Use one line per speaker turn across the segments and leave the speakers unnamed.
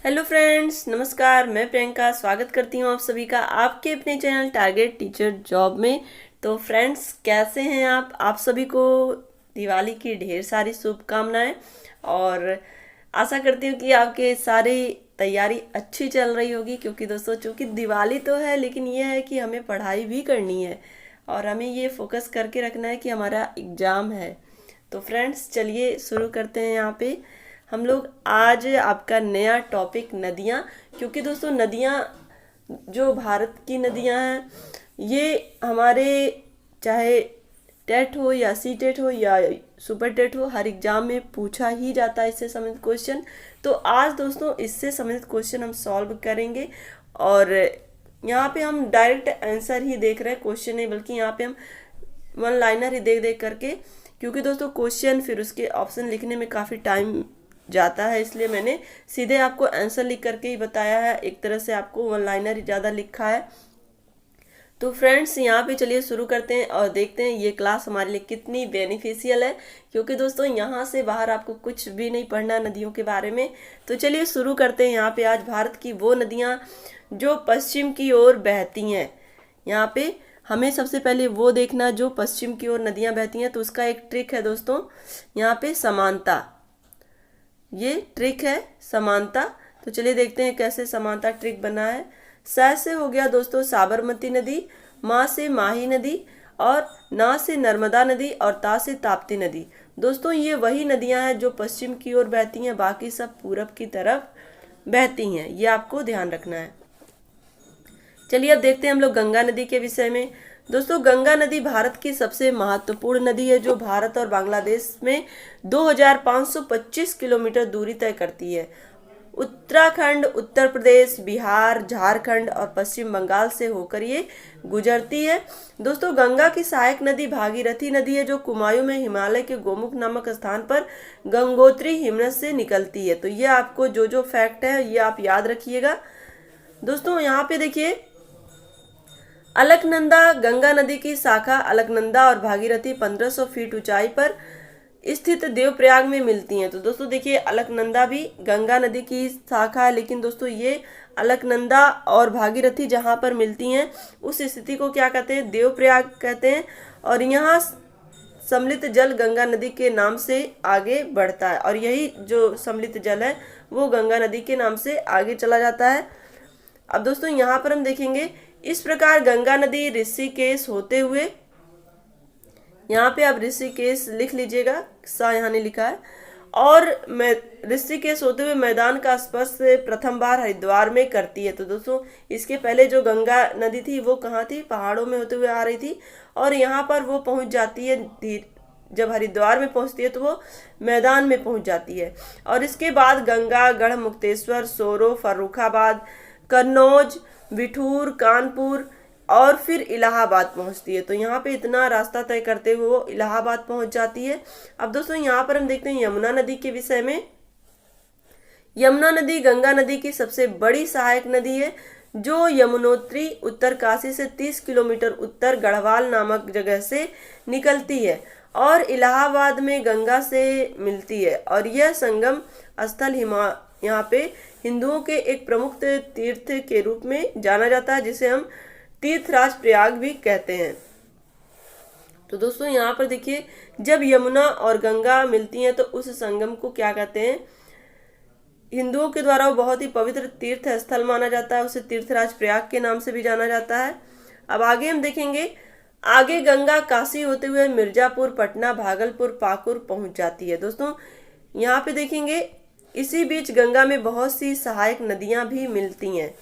Hello friends, नमस्कार। मैं प्रियंका स्वागत करती हूँ आप सभी का आपके अपने चैनल टारगेट टीचर जॉब में। तो फ्रेंड्स, कैसे हैं आप सभी को दिवाली की ढेर सारी शुभकामनाएं और आशा करती हूँ कि आपके सारी तैयारी अच्छी चल रही होगी। क्योंकि दोस्तों, चूंकि दिवाली तो है, लेकिन ये है कि हमें पढ़ाई भी करनी है और हमें ये फोकस करके रखना है कि हमारा एग्ज़ाम है। तो फ्रेंड्स, चलिए शुरू करते हैं। यहाँ पे हम लोग आज आपका नया टॉपिक नदियाँ, क्योंकि दोस्तों नदियाँ जो भारत की नदियाँ हैं, ये हमारे चाहे टेट हो या सी टेट हो या सुपर टेट हो, हर एग्जाम में पूछा ही जाता है इससे संबंधित क्वेश्चन। तो आज दोस्तों इससे संबंधित क्वेश्चन हम सॉल्व करेंगे और यहाँ पे हम डायरेक्ट आंसर ही देख रहे हैं, क्वेश्चन नहीं, बल्कि यहाँ पे हम वन लाइनर ही देख देख करके, क्योंकि दोस्तों क्वेश्चन फिर उसके ऑप्शन लिखने में काफ़ी टाइम जाता है, इसलिए मैंने सीधे आपको आंसर लिख करके ही बताया है। एक तरह से आपको वन लाइनर ही ज़्यादा लिखा है। तो फ्रेंड्स, यहाँ पे चलिए शुरू करते हैं और देखते हैं ये क्लास हमारे लिए कितनी बेनिफिशियल है। क्योंकि दोस्तों यहाँ से बाहर आपको कुछ भी नहीं पढ़ना नदियों के बारे में। तो चलिए शुरू करते हैं। यहाँ पे आज भारत की वो नदियाँ जो पश्चिम की ओर बहती हैं, यहाँ पे हमें सबसे पहले वो देखना जो पश्चिम की ओर नदियाँ बहती हैं। तो उसका एक ट्रिक है दोस्तों, यहाँ पे समानता, ये ट्रिक है समानता। तो चलिए देखते हैं कैसे समानता ट्रिक बना है। स से हो गया दोस्तों साबरमती नदी, माँ से माही नदी और ना से नर्मदा नदी और ता से ताप्ती नदी। दोस्तों ये वही नदियां हैं जो पश्चिम की ओर बहती हैं, बाकी सब पूरब की तरफ बहती हैं, ये आपको ध्यान रखना है। चलिए अब देखते हैं हम लोग गंगा नदी के विषय में। दोस्तों गंगा नदी भारत की सबसे महत्वपूर्ण नदी है, जो भारत और बांग्लादेश में 2525 किलोमीटर दूरी तय करती है। उत्तराखंड, उत्तर प्रदेश, बिहार, झारखंड और पश्चिम बंगाल से होकर ये गुजरती है। दोस्तों गंगा की सहायक नदी भागीरथी नदी है, जो कुमायूं में हिमालय के गोमुख नामक स्थान पर गंगोत्री हिमनद से निकलती है। तो ये आपको जो जो फैक्ट है ये आप याद रखिएगा। दोस्तों यहाँ पे देखिए, अलकनंदा गंगा नदी की शाखा अलकनंदा और भागीरथी 1500 फीट ऊंचाई पर स्थित देवप्रयाग में मिलती हैं। तो दोस्तों देखिए, अलकनंदा भी गंगा नदी की शाखा है, लेकिन दोस्तों ये अलकनंदा और भागीरथी जहाँ पर मिलती हैं उस स्थिति को क्या कहते हैं, देवप्रयाग कहते हैं। और यहाँ सम्मिलित जल गंगा नदी के नाम से आगे बढ़ता है, और यही जो सम्मिलित जल है वो गंगा नदी के नाम से आगे चला जाता है। अब दोस्तों यहाँ पर हम देखेंगे, इस प्रकार गंगा नदी ऋषिकेश होते हुए, यहाँ पे आप ऋषिकेश लिख लीजिएगा, सा यहाँ ने लिखा है, और ऋषिकेश होते हुए मैदान का स्पर्श प्रथम बार हरिद्वार में करती है। तो दोस्तों इसके पहले जो गंगा नदी थी वो कहाँ थी, पहाड़ों में होते हुए आ रही थी, और यहाँ पर वो पहुँच जाती है, जब हरिद्वार में पहुँचती है तो वो मैदान में पहुँच जाती है। और इसके बाद गंगा गढ़मुक्तेश्वर, सोरो, फर्रुखाबाद, कन्नौज, बिठूर, कानपुर और फिर इलाहाबाद पहुंचती है। तो यहाँ पे इतना रास्ता तय करते हुए वो इलाहाबाद पहुंच जाती है। अब दोस्तों यहाँ पर हम देखते हैं यमुना नदी के विषय में। यमुना नदी गंगा नदी की सबसे बड़ी सहायक नदी है, जो यमुनोत्री उत्तरकाशी से 30 किलोमीटर उत्तर गढ़वाल नामक जगह से निकलती है और इलाहाबाद में गंगा से मिलती है। और यह संगम स्थल यहाँ पे हिंदुओं के एक प्रमुख तीर्थ के रूप में जाना जाता है, जिसे हम तीर्थराज प्रयाग भी कहते हैं। तो दोस्तों यहाँ पर देखिए, जब यमुना और गंगा मिलती हैं तो उस संगम को क्या कहते हैं, हिंदुओं के द्वारा वो बहुत ही पवित्र तीर्थ स्थल माना जाता है, उसे तीर्थराज प्रयाग के नाम से भी जाना जाता है। अब आगे हम देखेंगे, आगे गंगा काशी होते हुए मिर्जापुर, पटना, भागलपुर, पाकुर पहुंच जाती है। दोस्तों यहाँ पे देखेंगे, इसी बीच गंगा में बहुत सी सहायक नदियां भी मिलती हैं।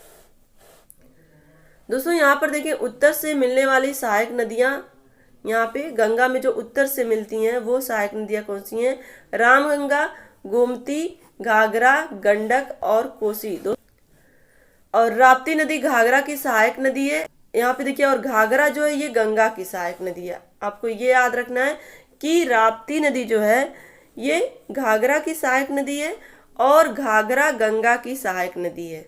दोस्तों यहाँ पर देखिए, उत्तर से मिलने वाली सहायक नदियां, यहाँ पे गंगा में जो उत्तर से मिलती हैं वो सहायक नदियां कौन सी हैं, रामगंगा, गोमती, घाघरा, गंडक और कोसी। और राप्ती नदी घाघरा की सहायक नदी है यहाँ पे देखिए, और घाघरा जो है ये गंगा की सहायक नदी है। आपको ये याद रखना है कि राप्ती नदी जो है ये घाघरा की सहायक नदी है और घाघरा गंगा की सहायक नदी है।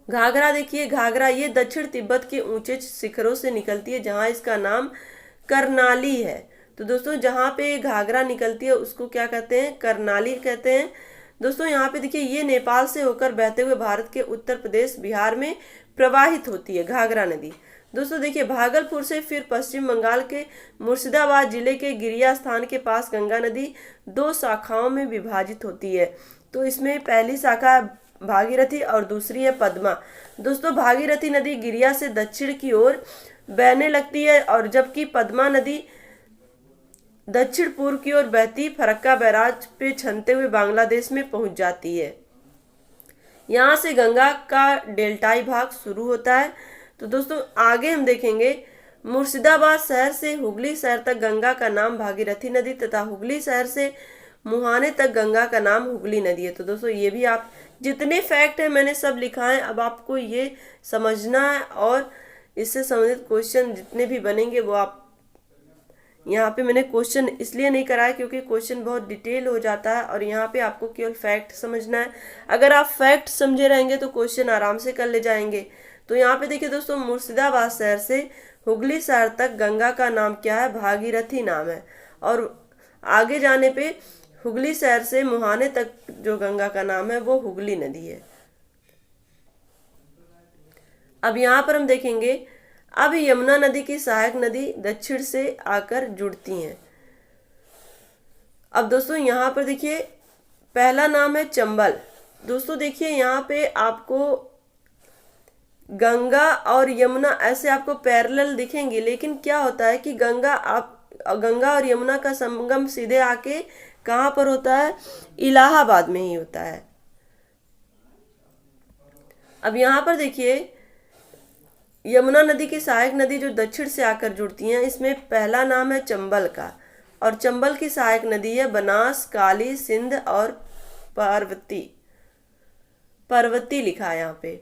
घाघरा देखिए, घाघरा ये दक्षिण तिब्बत के ऊंचे शिखरों से निकलती है, जहां इसका नाम करनाली है। तो दोस्तों जहां पे घाघरा निकलती है उसको क्या कहते हैं, करनाली कहते हैं। दोस्तों यहाँ पे देखिए ये नेपाल से होकर बहते हुए भारत के उत्तर प्रदेश बिहार में प्रवाहित होती है घाघरा नदी। दोस्तों देखिए भागलपुर से फिर पश्चिम बंगाल के मुर्शिदाबाद जिले के गिरिया स्थान के पास गंगा नदी 2 शाखाओं में विभाजित होती है। तो इसमें पहली शाखा भागीरथी और दूसरी है पद्मा। दोस्तों भागीरथी नदी गिरिया से दक्षिण की ओर बहने लगती है और जबकि पद्मा नदी दक्षिण पूर्व की ओर बहती फरक्का बैराज पे छनते हुए बांग्लादेश में पहुंच जाती है। यहाँ से गंगा का डेल्टाई भाग शुरू होता है। तो दोस्तों आगे हम देखेंगे मुर्शिदाबाद शहर से हुगली शहर तक गंगा का नाम भागीरथी नदी तथा हुगली शहर से मुहाने तक गंगा का नाम हुगली नदी है। तो दोस्तों ये भी आप जितने फैक्ट है मैंने सब लिखा है, अब आपको ये समझना है और इससे संबंधित क्वेश्चन जितने भी बनेंगे वो आप यहाँ पे मैंने क्वेश्चन इसलिए नहीं कराया क्योंकि क्वेश्चन बहुत डिटेल हो जाता है और यहाँ पे आपको केवल फैक्ट समझना है। अगर आप फैक्ट समझे रहेंगे तो क्वेश्चन आराम से कर ले जाएंगे। तो यहाँ पे देखिए दोस्तों मुर्शिदाबाद शहर से हुगली शहर तक गंगा का नाम क्या है, भागीरथी नाम है। और आगे जाने पे हुगली शहर से मुहाने तक जो गंगा का नाम है वो हुगली नदी है। अब यहाँ पर हम देखेंगे अब यमुना नदी की सहायक नदी दक्षिण से आकर जुड़ती हैं। अब दोस्तों यहाँ पर देखिए पहला नाम है चंबल। दोस्तों देखिए यहाँ पे आपको गंगा और यमुना ऐसे आपको पैरेलल दिखेंगे, लेकिन क्या होता है कि गंगा और यमुना का संगम सीधे आके कहाँ पर होता है, इलाहाबाद में ही होता है। अब यहाँ पर देखिए यमुना नदी की सहायक नदी जो दक्षिण से आकर जुड़ती हैं, इसमें पहला नाम है चंबल का और चंबल की सहायक नदी है बनास, काली, सिंध और पार्वती लिखा है यहाँ पे।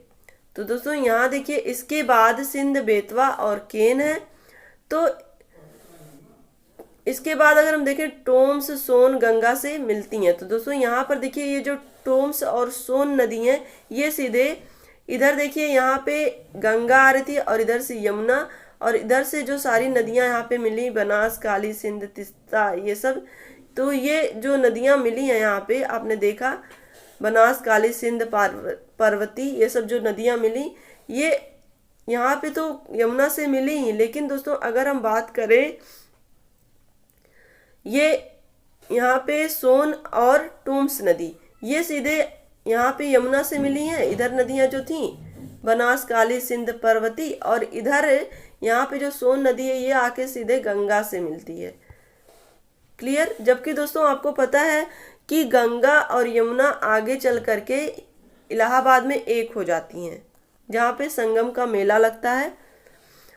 तो दोस्तों यहाँ देखिए इसके बाद सिंध, बेतवा और केन है। तो इसके बाद अगर हम देखें टोम्स, सोन गंगा से मिलती हैं। तो दोस्तों यहाँ पर देखिए ये जो टोम्स और सोन नदी हैं ये सीधे इधर देखिए यहाँ पे गंगा आ रही थी और इधर से यमुना और इधर से जो सारी नदियां यहाँ पे मिली बनास, काली, सिंध, तिस्ता ये सब। तो ये जो नदियां मिली हैं यहाँ पे आपने देखा बनास, काली, सिंध, पार्वती ये सब जो नदियां मिली ये यहाँ पे तो यमुना से मिली ही। लेकिन दोस्तों अगर हम बात करें ये यहाँ पे सोन और टूम्स नदी ये सीधे यहाँ पे यमुना से मिली हैं। इधर नदियां जो थी बनास, काली, सिंध, पार्वती और इधर यहाँ पे जो सोन नदी है ये आके सीधे गंगा से मिलती है। क्लियर। जबकि दोस्तों आपको पता है कि गंगा और यमुना आगे चल करके इलाहाबाद में एक हो जाती हैं जहाँ पे संगम का मेला लगता है।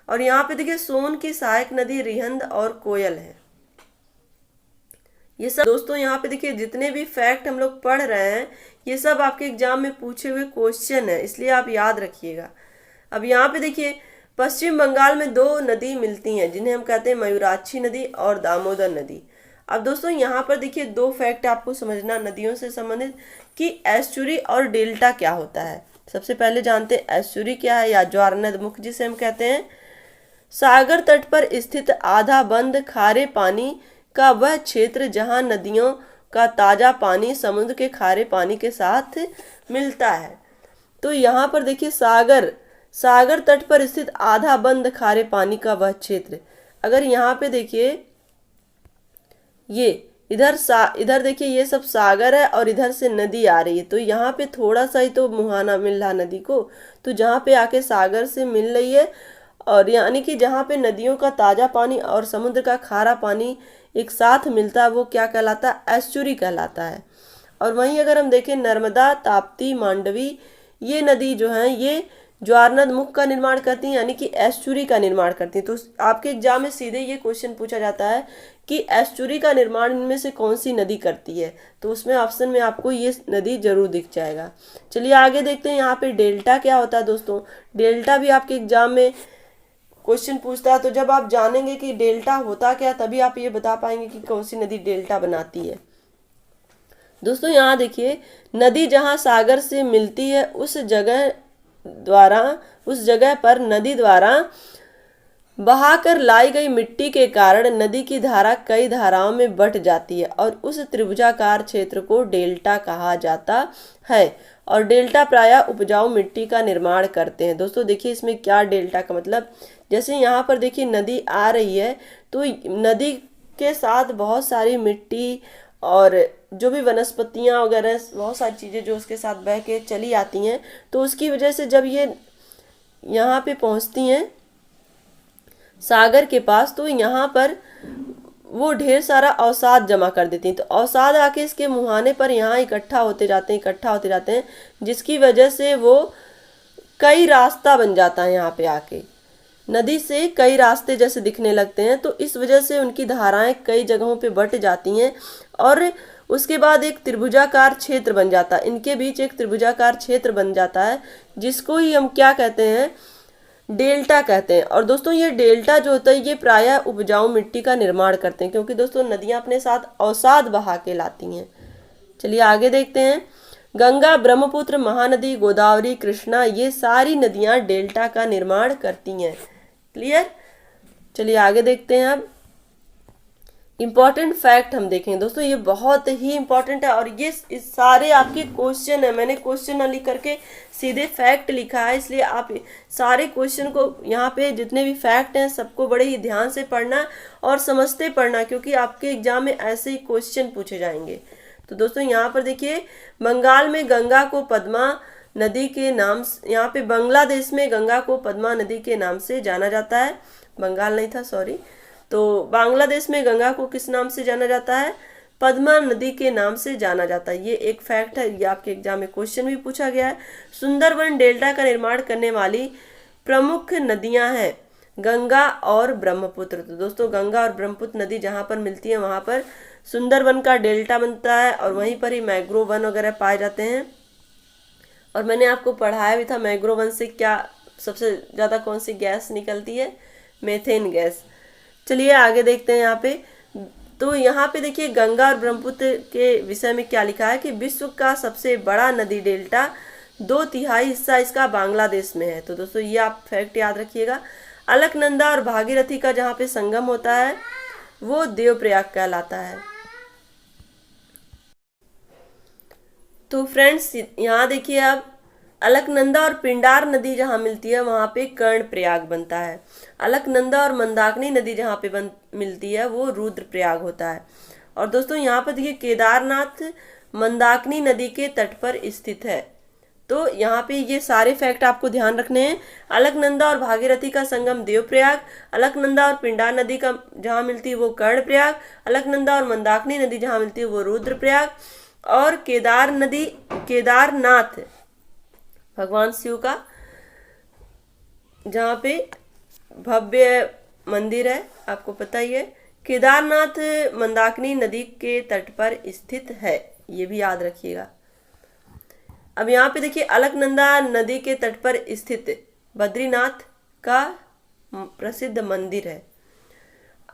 और यहाँ पे देखिए सोन की सहायक नदी रिहंद और कोयल है। ये सब दोस्तों यहाँ पे देखिए जितने भी फैक्ट हम लोग पढ़ रहे हैं ये सब आपके एग्जाम में पूछे हुए क्वेश्चन है, इसलिए आप याद रखिएगा। अब यहाँ पे देखिए पश्चिम बंगाल में 2 नदी मिलती हैं जिन्हें हम कहते हैं मयूराक्षी नदी और दामोदर नदी। अब दोस्तों यहाँ पर देखिए 2 फैक्ट आपको समझना नदियों से संबंधित कि एस्चुरी और डेल्टा क्या होता है। सबसे पहले जानते हैं एस्चुरी क्या है या ज्वारनद मुख जिसे हम कहते हैं। सागर तट पर स्थित आधा बंद खारे पानी का वह क्षेत्र जहां नदियों का ताजा पानी समुद्र के खारे पानी के साथ मिलता है। तो यहाँ पर देखिए सागर तट पर स्थित आधा बंद खारे पानी का वह क्षेत्र। अगर यहाँ पे देखिए ये इधर देखिए ये सब सागर है और इधर से नदी आ रही है। तो यहाँ पे थोड़ा सा ही तो मुहाना मिल रहा नदी को, तो जहाँ पे आके सागर से मिल रही है और यानी कि जहाँ पे नदियों का ताजा पानी और समुद्र का खारा पानी एक साथ मिलता है वो क्या कहलाता है, एस्चुरी कहलाता है। और वहीं अगर हम देखें नर्मदा, ताप्ती, मांडवी ये नदी जो हैं ये ज्वारनद मुख का निर्माण करती हैं यानी कि एस्चुरी का निर्माण करती हैं। तो आपके एग्जाम में सीधे ये क्वेश्चन पूछा जाता है कि एस्चुरी का निर्माण इनमें से कौन सी नदी करती है, तो उसमें ऑप्शन में आपको ये नदी जरूर दिख जाएगा। चलिए आगे देखते हैं यहाँ पे डेल्टा क्या होता है। दोस्तों डेल्टा भी आपके एग्जाम में क्वेश्चन पूछता है। तो जब आप जानेंगे कि डेल्टा होता क्या तभी आप ये बता पाएंगे कि कौन सी नदी डेल्टा बनाती है। दोस्तों यहाँ देखिए नदी जहाँ सागर से मिलती है उस जगह पर नदी द्वारा बहाकर लाई गई मिट्टी के कारण नदी की धारा कई धाराओं में बंट जाती है और उस त्रिभुजाकार क्षेत्र को डेल्टा कहा जाता है। और डेल्टा प्रायः उपजाऊ मिट्टी का निर्माण करते हैं। दोस्तों देखिए इसमें क्या डेल्टा का मतलब, जैसे यहाँ पर देखिए नदी आ रही है तो नदी के साथ बहुत सारी मिट्टी और जो भी वनस्पतियाँ वगैरह बहुत सारी चीज़ें जो उसके साथ बह के चली आती हैं, तो उसकी वजह से जब ये यहाँ पे पहुँचती हैं सागर के पास, तो यहाँ पर वो ढेर सारा अवसाद जमा कर देती हैं। तो अवसाद आके इसके मुहाने पर यहाँ इकट्ठा होते जाते हैं, जिसकी वजह से वो कई रास्ता बन जाता है। यहाँ पे आके नदी से कई रास्ते जैसे दिखने लगते हैं, तो इस वजह से उनकी धाराएं कई जगहों पे बट जाती हैं और उसके बाद एक त्रिभुजाकार क्षेत्र बन जाता है। इनके बीच एक त्रिभुजाकार क्षेत्र बन जाता है, जिसको ही हम क्या कहते हैं, डेल्टा कहते हैं। और दोस्तों ये डेल्टा जो होता है ये प्रायः उपजाऊ मिट्टी का निर्माण करते हैं, क्योंकि दोस्तों नदियां अपने साथ अवसाद बहा के लाती हैं। चलिए आगे देखते हैं। गंगा, ब्रह्मपुत्र, महानदी, गोदावरी, कृष्णा, ये सारी नदियां डेल्टा का निर्माण करती हैं। क्लियर। चलिए आगे देखते हैं। अब इम्पॉर्टेंट फैक्ट हम देखें दोस्तों, ये बहुत ही इम्पॉर्टेंट है और ये इस सारे आपके क्वेश्चन है। मैंने क्वेश्चन न लिख करके सीधे फैक्ट लिखा है, इसलिए आप सारे क्वेश्चन को यहाँ पे जितने भी फैक्ट हैं सबको बड़े ही ध्यान से पढ़ना और समझते पढ़ना, क्योंकि आपके एग्जाम में ऐसे ही क्वेश्चन पूछे जाएंगे। तो दोस्तों यहाँ पर देखिए, बंगाल में गंगा को पद्मा नदी के नाम, यहाँ पे बांग्लादेश में गंगा को पद्मा नदी के नाम से जाना जाता है। बंगाल नहीं था, सॉरी। तो बांग्लादेश में गंगा को किस नाम से जाना जाता है, पद्मा नदी के नाम से जाना जाता है। ये एक फैक्ट है, ये आपके एग्जाम में क्वेश्चन भी पूछा गया है। सुंदरबन डेल्टा का निर्माण करने वाली प्रमुख नदियां हैं गंगा और ब्रह्मपुत्र। तो दोस्तों गंगा और ब्रह्मपुत्र नदी जहाँ पर मिलती है वहाँ पर सुंदरबन का डेल्टा बनता है और वहीं पर ही मैंग्रोव वन वगैरह पाए जाते हैं। और मैंने आपको पढ़ाया भी था मैंग्रोव वन से क्या सबसे ज़्यादा कौन सी गैस निकलती है, मेथेन गैस। चलिए आगे देखते हैं यहाँ पे। तो यहाँ पे देखिए गंगा और ब्रह्मपुत्र के विषय में क्या लिखा है कि विश्व का सबसे बड़ा नदी डेल्टा 2/3 हिस्सा इसका बांग्लादेश में है। तो दोस्तों ये आप फैक्ट याद रखिएगा। अलकनंदा और भागीरथी का जहाँ पे संगम होता है वो देवप्रयाग कहलाता है। तो फ्रेंड्स यहाँ देखिए, अब अलकनंदा और पिंडार नदी जहाँ मिलती है वहाँ पे कर्णप्रयाग बनता है। अलकनंदा और मंदाकिनी नदी जहाँ पे मिलती है वो रुद्रप्रयाग होता है। और दोस्तों यहाँ पर देखिए केदारनाथ मंदाकिनी नदी के तट पर स्थित है। तो यहाँ पे ये सारे फैक्ट आपको ध्यान रखने हैं। अलकनंदा और भागीरथी का संगम देवप्रयाग, अलकनंदा और पिंडार नदी का जहाँ मिलती है वो कर्णप्रयाग, अलकनंदा और मंदाकिनी नदी जहाँ मिलती है वो रुद्रप्रयाग, और केदारनाथ भगवान शिव का जहाँ पे भव्य मंदिर है, आपको पता ही है। केदारनाथ मंदाकिनी नदी के तट पर स्थित है, ये भी याद रखिएगा। अब यहाँ पे देखिए अलकनंदा नदी के तट पर स्थित बद्रीनाथ का प्रसिद्ध मंदिर है।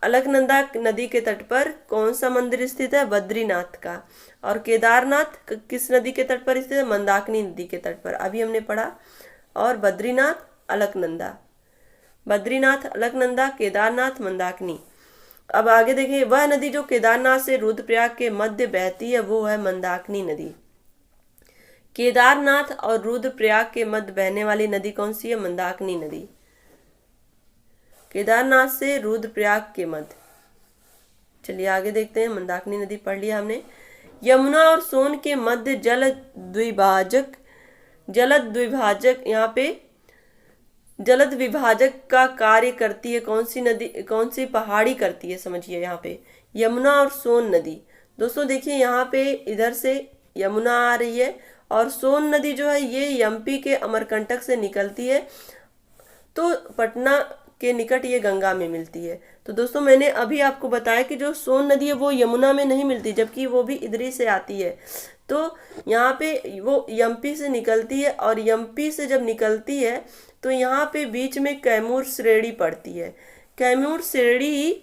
अलकनंदा नदी के तट पर कौन सा मंदिर स्थित है, बद्रीनाथ का। और केदारनाथ किस नदी के तट पर स्थित है, मंदाकिनी नदी के तट पर, अभी हमने पढ़ा। और बद्रीनाथ अलकनंदा, बद्रीनाथ अलकनंदा, केदारनाथ मंदाकिनी। अब आगे देखिए, वह नदी जो केदारनाथ से रुद्रप्रयाग के मध्य बहती है वो है मंदाकिनी नदी। केदारनाथ और रुद्रप्रयाग के मध्य बहने वाली नदी कौन सी है, मंदाकिनी नदी। केदारनाथ से रुद्रप्रयाग के मध्य। चलिए आगे देखते हैं, मंदाकिनी नदी पढ़ लिया हमने। यमुना और सोन के मध्य जलद द्विभाजक यहाँ पे जलद विभाजक का कार्य करती है कौन सी नदी, कौन सी पहाड़ी करती है, समझिए यहाँ पे यमुना और सोन नदी। दोस्तों देखिए यहाँ पे इधर से यमुना आ रही है और सोन नदी जो है ये एमपी के अमरकंटक से निकलती है, तो पटना के निकट ये गंगा में मिलती है। तो दोस्तों मैंने अभी आपको बताया कि जो सोन नदी है वो यमुना में नहीं मिलती, जबकि वो भी इधर से आती है। तो यहाँ पे वो एमपी से निकलती है और एमपी से जब निकलती है तो यहाँ पे बीच में कैमूर श्रेणी पड़ती है। कैमूर श्रेणी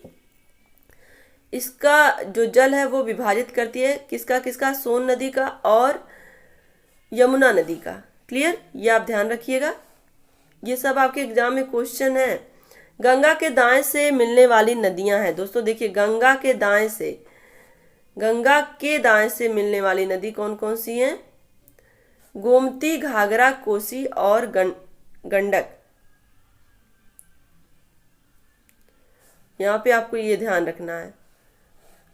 इसका जो जल है वो विभाजित करती है किसका किसका, सोन नदी का और यमुना नदी का। क्लियर, ये आप ध्यान रखिएगा, ये सब आपके एग्जाम में क्वेश्चन है। गंगा के दाएं से मिलने वाली नदियां हैं। दोस्तों देखिए, गंगा के दाएं से मिलने वाली नदी कौन कौन सी हैं? गोमती, घाघरा, कोसी और गंडक। यहाँ पे आपको ये ध्यान रखना है।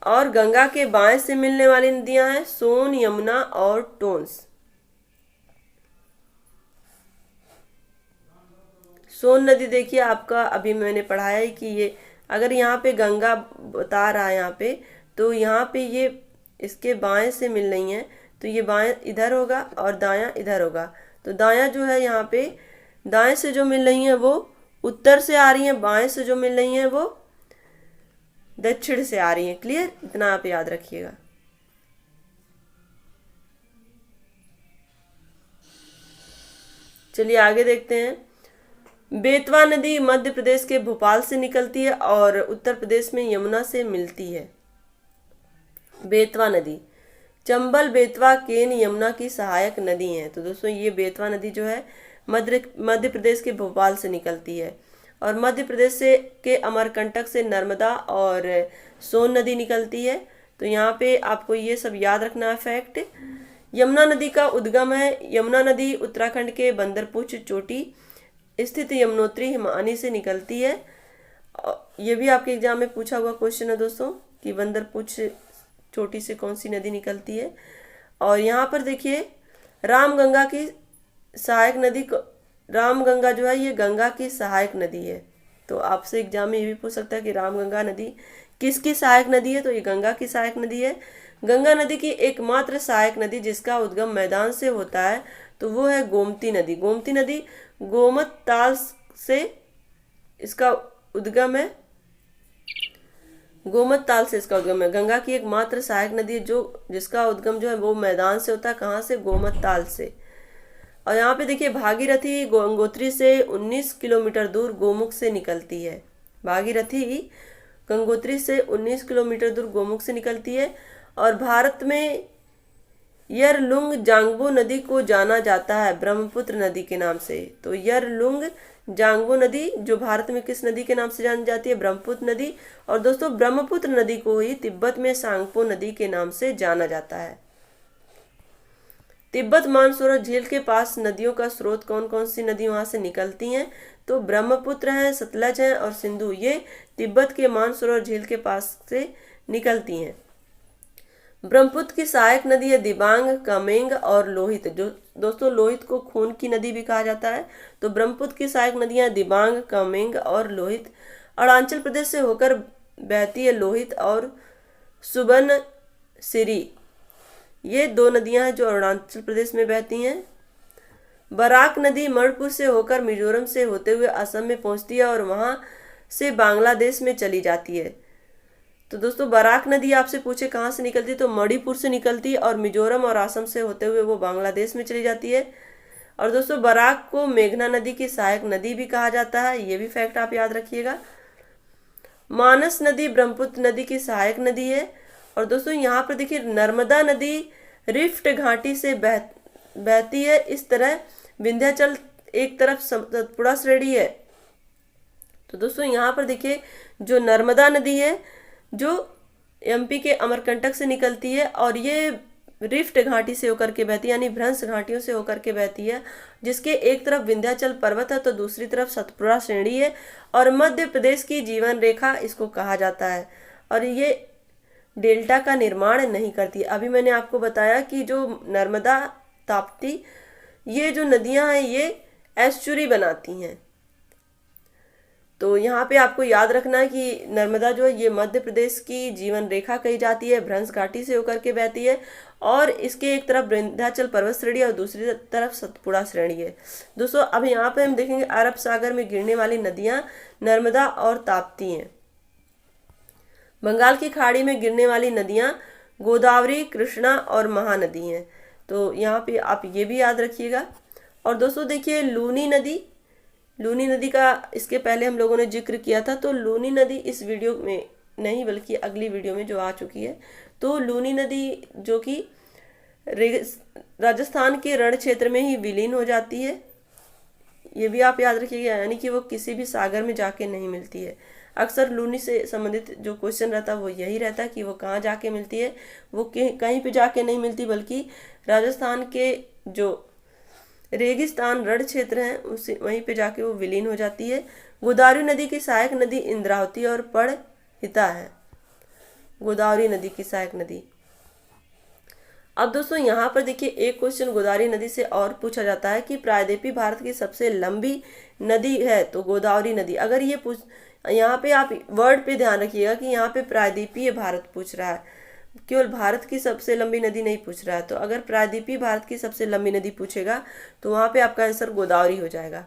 और गंगा के बाएं से मिलने वाली नदियां हैं सोन, यमुना और टोंस। सोन नदी देखिए, आपका अभी मैंने पढ़ाया है कि ये अगर यहाँ पे गंगा बता रहा है यहाँ पे, तो यहाँ पे ये इसके बाएं से मिल रही हैं, तो ये बाएं इधर होगा और दायां इधर होगा। तो दायां जो है यहाँ पे, दाएं से जो मिल रही हैं वो उत्तर से आ रही हैं, बाएं से जो मिल रही हैं वो दक्षिण से आ रही हैं। क्लियर? इतना आप याद रखिएगा। चलिए आगे देखते हैं। बेतवा नदी मध्य प्रदेश के भोपाल से निकलती है और उत्तर प्रदेश में यमुना से मिलती है। बेतवा नदी चंबल, बेतवा, केन, यमुना की सहायक नदी हैं। तो दोस्तों ये बेतवा नदी जो है मध्य प्रदेश के भोपाल से निकलती है। और मध्य प्रदेश से के अमरकंटक से नर्मदा और सोन नदी निकलती है। तो यहाँ पे आपको ये सब याद रखना है फैक्ट। यमुना नदी का उद्गम है। यमुना नदी उत्तराखंड के बंदरपुछ चोटी स्थित यमुनोत्री हिमानी से निकलती है। ये भी आपके एग्जाम में पूछा हुआ क्वेश्चन है दोस्तों कि बंदरपुछ चोटी से कौन सी नदी निकलती है। और यहाँ पर देखिए, रामगंगा की सहायक नदी, रामगंगा जो है ये गंगा की सहायक नदी है। तो आपसे एग्जाम में ये भी पूछ सकता है कि रामगंगा नदी किसकी सहायक नदी है? तो ये गंगा की सहायक नदी है। गंगा नदी की एकमात्र सहायक नदी जिसका उद्गम मैदान से होता है तो वो है गोमती नदी। गोमती नदी गोमत ताल से इसका उद्गम है। गोमत ताल से इसका उद्गम है। गंगा की एक मात्र सहायक नदी जो जिसका उद्गम जो है वो मैदान से होता है। कहाँ से? गोमत ताल से। और यहाँ पे देखिए, भागीरथी गंगोत्री से 19 किलोमीटर दूर गोमुख से निकलती है। भागीरथी गंगोत्री से 19 किलोमीटर दूर गोमुख से निकलती है। और भारत में यरलुंग जांगबो नदी को जाना जाता है ब्रह्मपुत्र नदी के नाम से। तो यरलुंग जांगबो नदी जो भारत में किस नदी के नाम से जानी जाती है? ब्रह्मपुत्र नदी। और दोस्तों ब्रह्मपुत्र नदी को ही तिब्बत में सांगपो नदी के नाम से जाना जाता है। तिब्बत मानसरोवर झील के पास नदियों का स्रोत कौन कौन सी नदी वहां से निकलती हैं? तो ब्रह्मपुत्र है, सतलज है और सिंधु। ये तिब्बत के मानसरोवर झील के पास से निकलती हैं। ब्रह्मपुत्र की सहायक नदी है दिबांग, कामेंग और लोहित। जो दोस्तों लोहित को खून की नदी भी कहा जाता है। तो ब्रह्मपुत्र की सहायक नदियां दिबांग, कामेंग और लोहित। अरुणाचल प्रदेश से होकर बहती है लोहित और सुबनसिरी। ये दो नदियां हैं जो अरुणाचल प्रदेश में बहती हैं। बराक नदी मणिपुर से होकर मिजोरम से होते हुए असम में पहुंचती है और वहां से बांग्लादेश में चली जाती है। तो दोस्तों बराक नदी आपसे पूछे कहाँ से निकलती है तो मणिपुर से निकलती है और मिजोरम और असम से होते हुए वो बांग्लादेश में चली जाती है। और दोस्तों बराक को मेघना नदी की सहायक नदी भी कहा जाता है। ये भी फैक्ट आप याद रखिएगा। मानस नदी ब्रह्मपुत्र नदी की सहायक नदी है। और दोस्तों यहाँ पर देखिए, नर्मदा नदी रिफ्ट घाटी से बहती है। इस तरह विंध्याचल एक तरफ सतपुड़ा श्रेणी है। तो दोस्तों यहाँ पर देखिए, जो नर्मदा नदी है जो एमपी के अमरकंटक से निकलती है और ये रिफ्ट घाटी से होकर के बहती है, यानी भ्रंश घाटियों से होकर के बहती है, जिसके एक तरफ विंध्याचल पर्वत है तो दूसरी तरफ सतपुड़ा श्रेणी है। और मध्य प्रदेश की जीवन रेखा इसको कहा जाता है। और ये डेल्टा का निर्माण नहीं करती। अभी मैंने आपको बताया कि जो नर्मदा, ताप्ती, ये जो नदियां हैं ये एस्चुरी बनाती हैं। तो यहाँ पे आपको याद रखना है कि नर्मदा जो है ये मध्य प्रदेश की जीवन रेखा कही जाती है, भ्रंश घाटी से होकर के बहती है और इसके एक तरफ विंध्याचल पर्वत श्रेणी और दूसरी तरफ सतपुड़ा श्रेणी है। दोस्तों अब यहाँ पे हम देखेंगे अरब सागर में गिरने वाली नदियां नर्मदा और ताप्ती हैं। बंगाल की खाड़ी में गिरने वाली नदियां गोदावरी, कृष्णा और महानदी हैं। तो यहाँ पे आप ये भी याद रखिएगा। और दोस्तों देखिए, लूनी नदी का इसके पहले हम लोगों ने जिक्र किया था। तो लूनी नदी इस वीडियो में नहीं बल्कि अगली वीडियो में जो आ चुकी है। तो लूनी नदी जो कि राजस्थान के रण क्षेत्र में ही विलीन हो जाती है। ये भी आप याद रखिएगा, यानी कि वो किसी भी सागर में जाके नहीं मिलती है। अक्सर लूनी से संबंधित जो क्वेश्चन रहता है वो यही रहता है कि वो कहाँ जाके मिलती है। वो कहीं पे जाके नहीं मिलती, बल्कि राजस्थान के जो रेगिस्तान रण क्षेत्र हैं उसी वहीं पे जाके वो विलीन हो जाती है। गोदावरी नदी की सहायक नदी इंद्रावती और पड़हिता है। गोदावरी नदी की सहायक नदी। अब दोस्तों यहाँ पर देखिए एक क्वेश्चन गोदावरी नदी से और पूछा जाता है कि प्रायद्वीपीय भारत की सबसे लंबी नदी है तो गोदावरी नदी। अगर ये यहाँ पे आप वर्ड पे ध्यान रखिएगा कि यहाँ पे प्रायद्वीपीय भारत पूछ रहा है, केवल भारत की सबसे लंबी नदी नहीं पूछ रहा है। तो अगर प्रायद्वीपीय भारत की सबसे लंबी नदी पूछेगा तो वहाँ पे आपका आंसर गोदावरी हो जाएगा।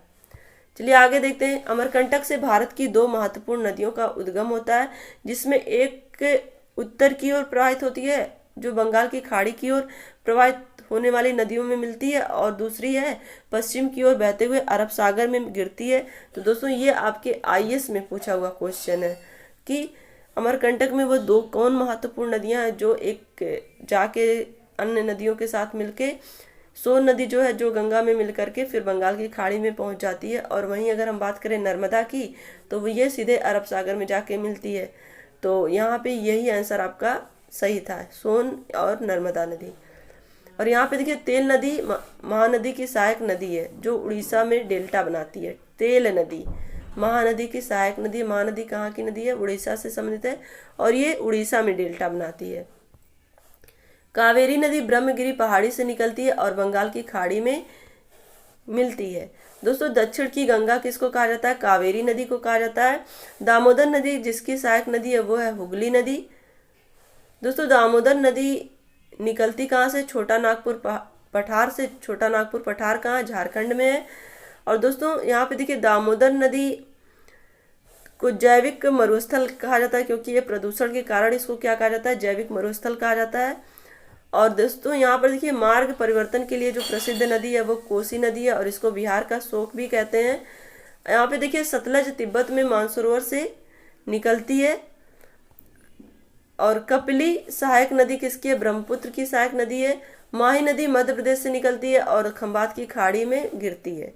चलिए आगे देखते हैं। अमरकंटक से भारत की 2 महत्वपूर्ण नदियों का उद्गम होता है, जिसमें एक उत्तर की ओर प्रवाहित होती है जो बंगाल की खाड़ी की ओर प्रवाहित होने वाली नदियों में मिलती है, और दूसरी है पश्चिम की ओर बहते हुए अरब सागर में गिरती है। तो दोस्तों ये आपके आईएएस में पूछा हुआ क्वेश्चन है कि अमरकंटक में वो 2 कौन महत्वपूर्ण नदियां हैं जो एक जाके अन्य नदियों के साथ मिलके सोन नदी जो है जो गंगा में मिल करके फिर बंगाल की खाड़ी में पहुंच जाती है, और वहीं अगर हम बात करें नर्मदा की तो वो ये सीधे अरब सागर में जाके मिलती है। तो यहाँ पे यही आंसर आपका सही था, सोन और नर्मदा नदी। और यहाँ पे देखिए तेल नदी महानदी की सहायक नदी है जो उड़ीसा में डेल्टा बनाती है। तेल नदी महानदी की सहायक नदी। महानदी कहाँ की नदी है? उड़ीसा से संबंधित है और ये उड़ीसा में डेल्टा बनाती है। कावेरी नदी ब्रह्मगिरी पहाड़ी से निकलती है और बंगाल की खाड़ी में मिलती है। दोस्तों दक्षिण की गंगा किसको कहा जाता है? कावेरी नदी को कहा जाता है। दामोदर नदी जिसकी सहायक नदी है वो है हुगली नदी। दोस्तों दामोदर नदी निकलती कहाँ से? छोटा नागपुर पठार से। छोटा नागपुर पठार कहाँ? झारखंड में है। और दोस्तों यहाँ पे देखिए दामोदर नदी को जैविक मरुस्थल कहा जाता है, क्योंकि ये प्रदूषण के कारण इसको क्या कहा जाता है? जैविक मरुस्थल कहा जाता है। और दोस्तों यहाँ पर देखिए मार्ग परिवर्तन के लिए जो प्रसिद्ध नदी है वो कोसी नदी है, और इसको बिहार का शोक भी कहते हैं। यहाँ पे देखिए सतलज तिब्बत में मानसरोवर से निकलती है। और कपिली सहायक नदी किसकी है? ब्रह्मपुत्र की सहायक नदी है। माही नदी मध्य प्रदेश से निकलती है और खंबात की खाड़ी में गिरती है।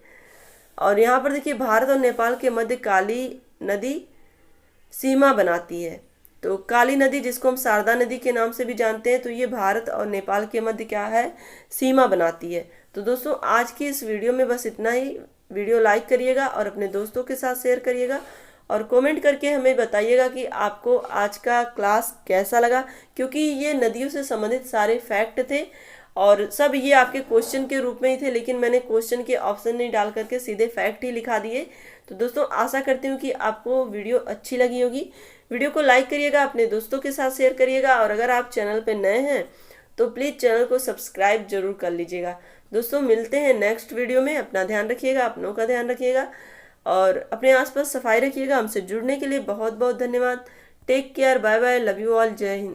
और यहाँ पर देखिए भारत और नेपाल के मध्य काली नदी सीमा बनाती है। तो काली नदी जिसको हम शारदा नदी के नाम से भी जानते हैं, तो ये भारत और नेपाल के मध्य क्या है? सीमा बनाती है। तो दोस्तों आज की इस वीडियो में बस इतना ही। वीडियो लाइक करिएगा और अपने दोस्तों के साथ शेयर करिएगा, और कमेंट करके हमें बताइएगा कि आपको आज का क्लास कैसा लगा, क्योंकि ये नदियों से संबंधित सारे फैक्ट थे और सब ये आपके क्वेश्चन के रूप में ही थे, लेकिन मैंने क्वेश्चन के ऑप्शन नहीं डाल करके सीधे फैक्ट ही लिखा दिए। तो दोस्तों आशा करती हूँ कि आपको वीडियो अच्छी लगी होगी। वीडियो को लाइक करिएगा, अपने दोस्तों के साथ शेयर करिएगा, और अगर आप चैनल पर नए हैं तो प्लीज़ चैनल को सब्सक्राइब जरूर कर लीजिएगा। दोस्तों मिलते हैं नेक्स्ट वीडियो में। अपना ध्यान रखिएगा, अपनों का ध्यान रखिएगा और अपने आसपास सफाई रखिएगा। हमसे जुड़ने के लिए बहुत बहुत धन्यवाद। Take care, bye bye, love you all, जय हिंद।